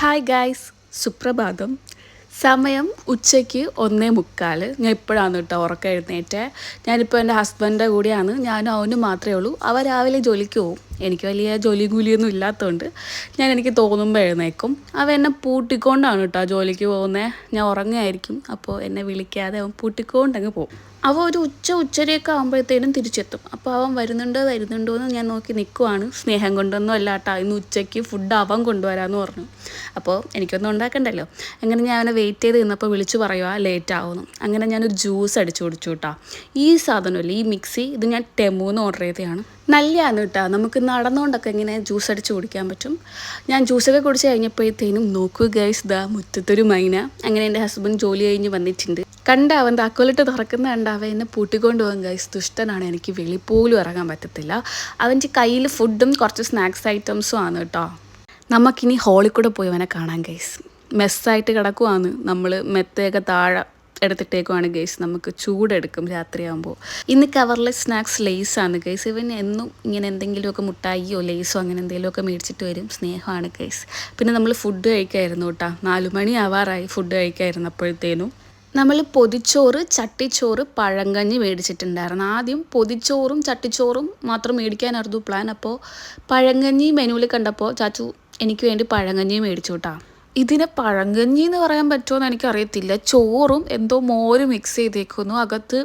Hi guys, സുപ്രഭാതം. സമയം ഉച്ചയ്ക്ക് 1:45. ഞാൻ ഇപ്പോഴാണ് കേട്ടോ ഉറക്കം എഴുന്നേറ്റേ. ഞാനിപ്പോൾ എൻ്റെ ഹസ്ബൻഡിൻ്റെ കൂടെയാണ്. ഞാനും അവനും മാത്രമേ ഉള്ളൂ. അവ രാവിലെ ജോലിക്ക് പോവും. എനിക്ക് വലിയ ജോലി കൂലിയൊന്നും ഇല്ലാത്തതുകൊണ്ട് എനിക്ക് തോന്നുമ്പോൾ എഴുന്നേക്കും. അവൻ എന്നെ പൂട്ടിക്കൊണ്ടാണ് കേട്ടോ ജോലിക്ക് പോകുന്നത്. ഞാൻ ഉറങ്ങുമായിരിക്കും, അപ്പോൾ എന്നെ വിളിക്കാതെ അവൻ പൂട്ടിക്കൊണ്ടങ്ങ് പോകും. അവൻ ഒരു ഉച്ചരയൊക്കെ ആകുമ്പോഴത്തേനും തിരിച്ചെത്തും. അപ്പോൾ അവൻ വരുന്നുണ്ടോ എന്ന് ഞാൻ നോക്കി നിൽക്കുവാണ്. സ്നേഹം കൊണ്ടൊന്നും അല്ല കേട്ടോ, ഇന്ന് ഉച്ചയ്ക്ക് ഫുഡ് അവൻ കൊണ്ടുവരാമെന്ന് പറഞ്ഞു. അപ്പോൾ എനിക്കൊന്നും ഉണ്ടാക്കണ്ടല്ലോ. അങ്ങനെ ഞാൻ അവനെ വെയിറ്റ് ചെയ്ത് നിന്നപ്പോൾ വിളിച്ചു പറയുക ലേറ്റ് ആവുന്നു. അങ്ങനെ ഞാനൊരു ജ്യൂസ് അടിച്ചു കുടിച്ചു കേട്ടോ. ഈ സാധനമല്ലേ, ഈ മിക്സി, ഇത് ഞാൻ ടെമൂന്ന് ഓർഡർ ചെയ്തതാണ്. നല്ലതാണ് കേട്ടോ, നമുക്ക് നടന്നുകൊണ്ടൊക്കെ ഇങ്ങനെ ജ്യൂസ് അടിച്ച് കുടിക്കാൻ പറ്റും. ഞാൻ ജ്യൂസൊക്കെ കുടിച്ച് കഴിഞ്ഞപ്പോഴത്തേനും നോക്കൂ ഗൈസ്, ദാ മുറ്റത്തൊരു മൈന. അങ്ങനെ എൻ്റെ ഹസ്ബൻഡ് ജോലി കഴിഞ്ഞ് വന്നിട്ടുണ്ട്. കണ്ട അവൻ താക്കോലിട്ട് തുറക്കുന്ന കണ്ട അവൻ എന്നെ പൂട്ടിക്കൊണ്ട് പോകും ഗൈസ്. ദുഷ്ടനാണ്, എനിക്ക് വെളിപ്പോലും ഇറങ്ങാൻ പറ്റത്തില്ല. അവൻ്റെ കയ്യിൽ ഫുഡും കുറച്ച് സ്നാക്സ് ഐറ്റംസും ആണ് കേട്ടോ. നമുക്കിനി ഹോളിൽ കൂടെ പോയി അവനെ കാണാൻ ഗൈസ്. മെസ്സായിട്ട് കിടക്കുവാണ്. നമ്മൾ മെത്തയൊക്കെ താഴെ എടുത്തിട്ടേക്കുവാണ് ഗൈസ്. നമുക്ക് ചൂടെടുക്കും രാത്രിയാകുമ്പോൾ. ഇന്ന് കവറിലെ സ്നാക്സ് ലേസാണ് ഗൈസ്. ഇവൻ എന്നും ഇങ്ങനെ എന്തെങ്കിലുമൊക്കെ മുട്ടായിയോ ലേസോ അങ്ങനെ എന്തെങ്കിലുമൊക്കെ മേടിച്ചിട്ട് വരും. സ്നേഹമാണ് ഗൈസ്. പിന്നെ നമ്മൾ ഫുഡ് കഴിക്കായിരുന്നു കേട്ടോ. 4 മണി ആവാറായി ഫുഡ് കഴിക്കായിരുന്നപ്പോഴത്തേനും. നമ്മൾ പൊതിച്ചോറ്, ചട്ടിച്ചോറ്, പഴങ്കഞ്ഞി മേടിച്ചിട്ടുണ്ടായിരുന്നു. ആദ്യം പൊതിച്ചോറും ചട്ടിച്ചോറും മാത്രം മേടിക്കാനായിരുന്നു പ്ലാൻ. അപ്പോൾ പഴങ്കഞ്ഞി മെനുവിൽ കണ്ടപ്പോൾ ചാച്ചു എനിക്ക് വേണ്ടി പഴങ്കഞ്ഞി മേടിച്ചു കേട്ടോ. ഇതിനെ പഴങ്കഞ്ഞി എന്ന് പറയാൻ പറ്റുമോ എന്ന് എനിക്കറിയത്തില്ല. ചോറും എന്തോ മോര് മിക്സ് ചെയ്തേക്കുന്നു. അകത്ത്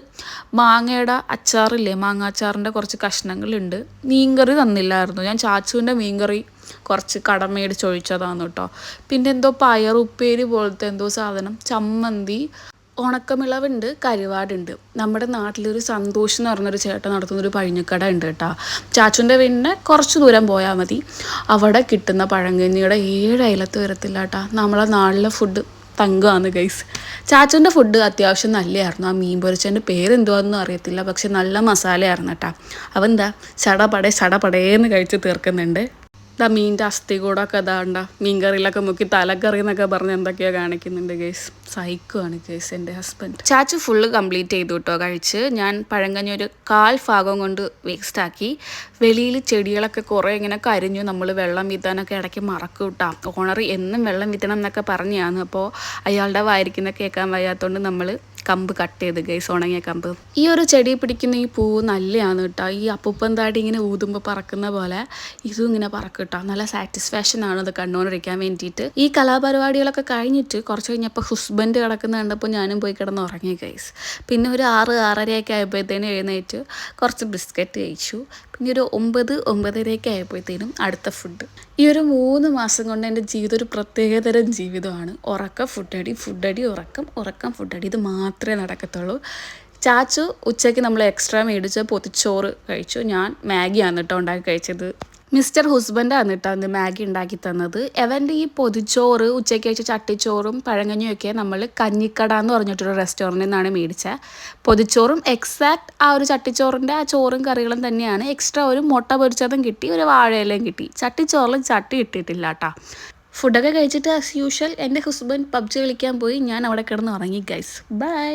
മാങ്ങയുടെ അച്ചാറില്ലേ, മാങ്ങ അച്ചാറിൻ്റെ കുറച്ച് കഷ്ണങ്ങളുണ്ട്. മീൻകറി തന്നില്ലായിരുന്നു. ഞാൻ ചാച്ചുവിൻ്റെ മീൻകറി കുറച്ച് കടം മേടിച്ചൊഴിച്ചതാണ് കേട്ടോ. പിന്നെ എന്തോ പയറുപ്പേരി പോലത്തെ എന്തോ സാധനം, ചമ്മന്തി, ഉണക്കമിളവുണ്ട്, കരുവാടുണ്ട്. നമ്മുടെ നാട്ടിലൊരു സന്തോഷം എന്ന് പറഞ്ഞൊരു ചേട്ടൻ നടത്തുന്നൊരു പഴഞ്ഞക്കട ഉണ്ട് കേട്ടോ. ചാച്ചുൻ്റെ വീടിന് കുറച്ച് ദൂരം പോയാൽ മതി. അവിടെ കിട്ടുന്ന പഴങ്കഞ്ഞിയുടെ 7 അയലത്ത് വരത്തില്ല കേട്ടോ. നമ്മളെ നാട്ടിലെ ഫുഡ് തങ്കമാണ് ഗൈസ്. ചാച്ചുൻ്റെ ഫുഡ് അത്യാവശ്യം നല്ലതായിരുന്നു. ആ മീൻ പൊരിച്ചതിൻ്റെ പേരെന്തുവാണെന്നും അറിയത്തില്ല, പക്ഷെ നല്ല മസാലയായിരുന്നു കേട്ടോ. അവൻ എന്താ ചടപടേന്ന് കഴിച്ച് തീർക്കുന്നുണ്ട്. മീൻ്റെ അസ്ഥി കൂടൊക്കെ അതാണ്ട മീൻ കറിയിലൊക്കെ മുക്കി തലക്കറി എന്നൊക്കെ പറഞ്ഞ് എന്തൊക്കെയോ കാണിക്കുന്നുണ്ട് ഗൈസ്. സൈക്കുവാണ് ഗൈസ് എൻ്റെ ഹസ്ബൻഡ്. ചാച്ചു ഫുള്ള് കംപ്ലീറ്റ് ചെയ്തു കേട്ടോ കഴിച്ച്. ഞാൻ പഴങ്കഞ്ഞി ഒരു 1/4 ഭാഗം കൊണ്ട് വേസ്റ്റാക്കി. വെളിയിൽ ചെടികളൊക്കെ കുറേ ഇങ്ങനെ കരിഞ്ഞു. നമ്മൾ വെള്ളം വീത്താനൊക്കെ ഇടയ്ക്ക് മറക്കും കേട്ടോ. ഓണർ എന്നും വെള്ളം വീത്തണം എന്നൊക്കെ പറഞ്ഞാണ്. അപ്പോൾ അയാളുടെ വായിരിക്കുന്ന കേൾക്കാൻ വയ്യാത്തതുകൊണ്ട് നമ്മൾ കമ്പ് കട്ട് ചെയ്ത് ഗൈസ്, ഉണങ്ങിയ കമ്പ്. ഈ ഒരു ചെടി പിടിക്കുന്ന ഈ പൂവ് നല്ലതാണ് കേട്ടോ. ഈ അപ്പൂപ്പൻ താടി ഇങ്ങനെ ഊതുമ്പോൾ പറക്കുന്ന പോലെ ഇതും ഇങ്ങനെ പറക്കും കേട്ടോ. നല്ല സാറ്റിസ്ഫാക്ഷൻ ആണ് അത് കണ്ടുകൊണ്ടിരിക്കാൻ വേണ്ടിയിട്ട്. ഈ കലാപരിപാടികളൊക്കെ കഴിഞ്ഞിട്ട് കുറച്ച് കഴിഞ്ഞപ്പോൾ ഹസ്ബൻഡ് കിടക്കുന്ന കണ്ടപ്പോൾ ഞാനും പോയി കിടന്ന് ഉറങ്ങി ഗൈസ്. പിന്നെ ഒരു 6-6:30 ആയപ്പോഴത്തേനും എഴുന്നേറ്റ് കുറച്ച് ബിസ്ക്കറ്റ് കഴിച്ചു. പിന്നെ ഒരു 9-9:30 ആയപ്പോഴത്തേനും അടുത്ത ഫുഡ്. ഈ ഒരു 3 മാസം കൊണ്ട് എൻ്റെ ജീവിതം ഒരു പ്രത്യേകതരം ജീവിതമാണ്. ഉറക്കം, ഫുഡടി, ഉറക്കം, ഫുഡടി. ഇത് മാത്രമേ നടക്കത്തുള്ളൂ. ചാച്ചു ഉച്ചയ്ക്ക് നമ്മൾ എക്സ്ട്രാ മേടിച്ച് പൊതിച്ചോറ് കഴിച്ചു. ഞാൻ മാഗിയാണ് കേട്ടോ ഉണ്ടാക്കി കഴിച്ചത്. മിസ്റ്റർ ഹസ്ബൻഡാണ് കേട്ടോ അന്ന് മാഗി ഉണ്ടാക്കി തന്നത്. അവൻ്റെ ഈ പൊതിച്ചോറ്, ഉച്ചയ്ക്ക് കഴിച്ച ചട്ടിച്ചോറും പഴങ്കഞ്ഞിയൊക്കെ നമ്മൾ കഞ്ഞിക്കട എന്ന് പറഞ്ഞിട്ടൊരു റെസ്റ്റോറൻറ്റിൽ നിന്നാണ് മേടിച്ചത്. പൊതിച്ചോറും എക്സാക്ട് ആ ഒരു ചട്ടിച്ചോറിൻ്റെ ആ ചോറും കറികളും തന്നെയാണ്. എക്സ്ട്രാ ഒരു മുട്ട പൊരിച്ചതും കിട്ടി, ഒരു വാഴയിലയും കിട്ടി. ചട്ടിച്ചോറിലും ചട്ടി ഇട്ടിട്ടില്ല കേട്ടോ. ഫുഡൊക്കെ കഴിച്ചിട്ട് ആസ് യൂഷ്വൽ എൻ്റെ ഹസ്ബൻഡ് പബ്ജി കളിക്കാൻ പോയി. ഞാൻ അവിടെ കിടന്ന് ഉറങ്ങി ഗൈസ്. ബൈ.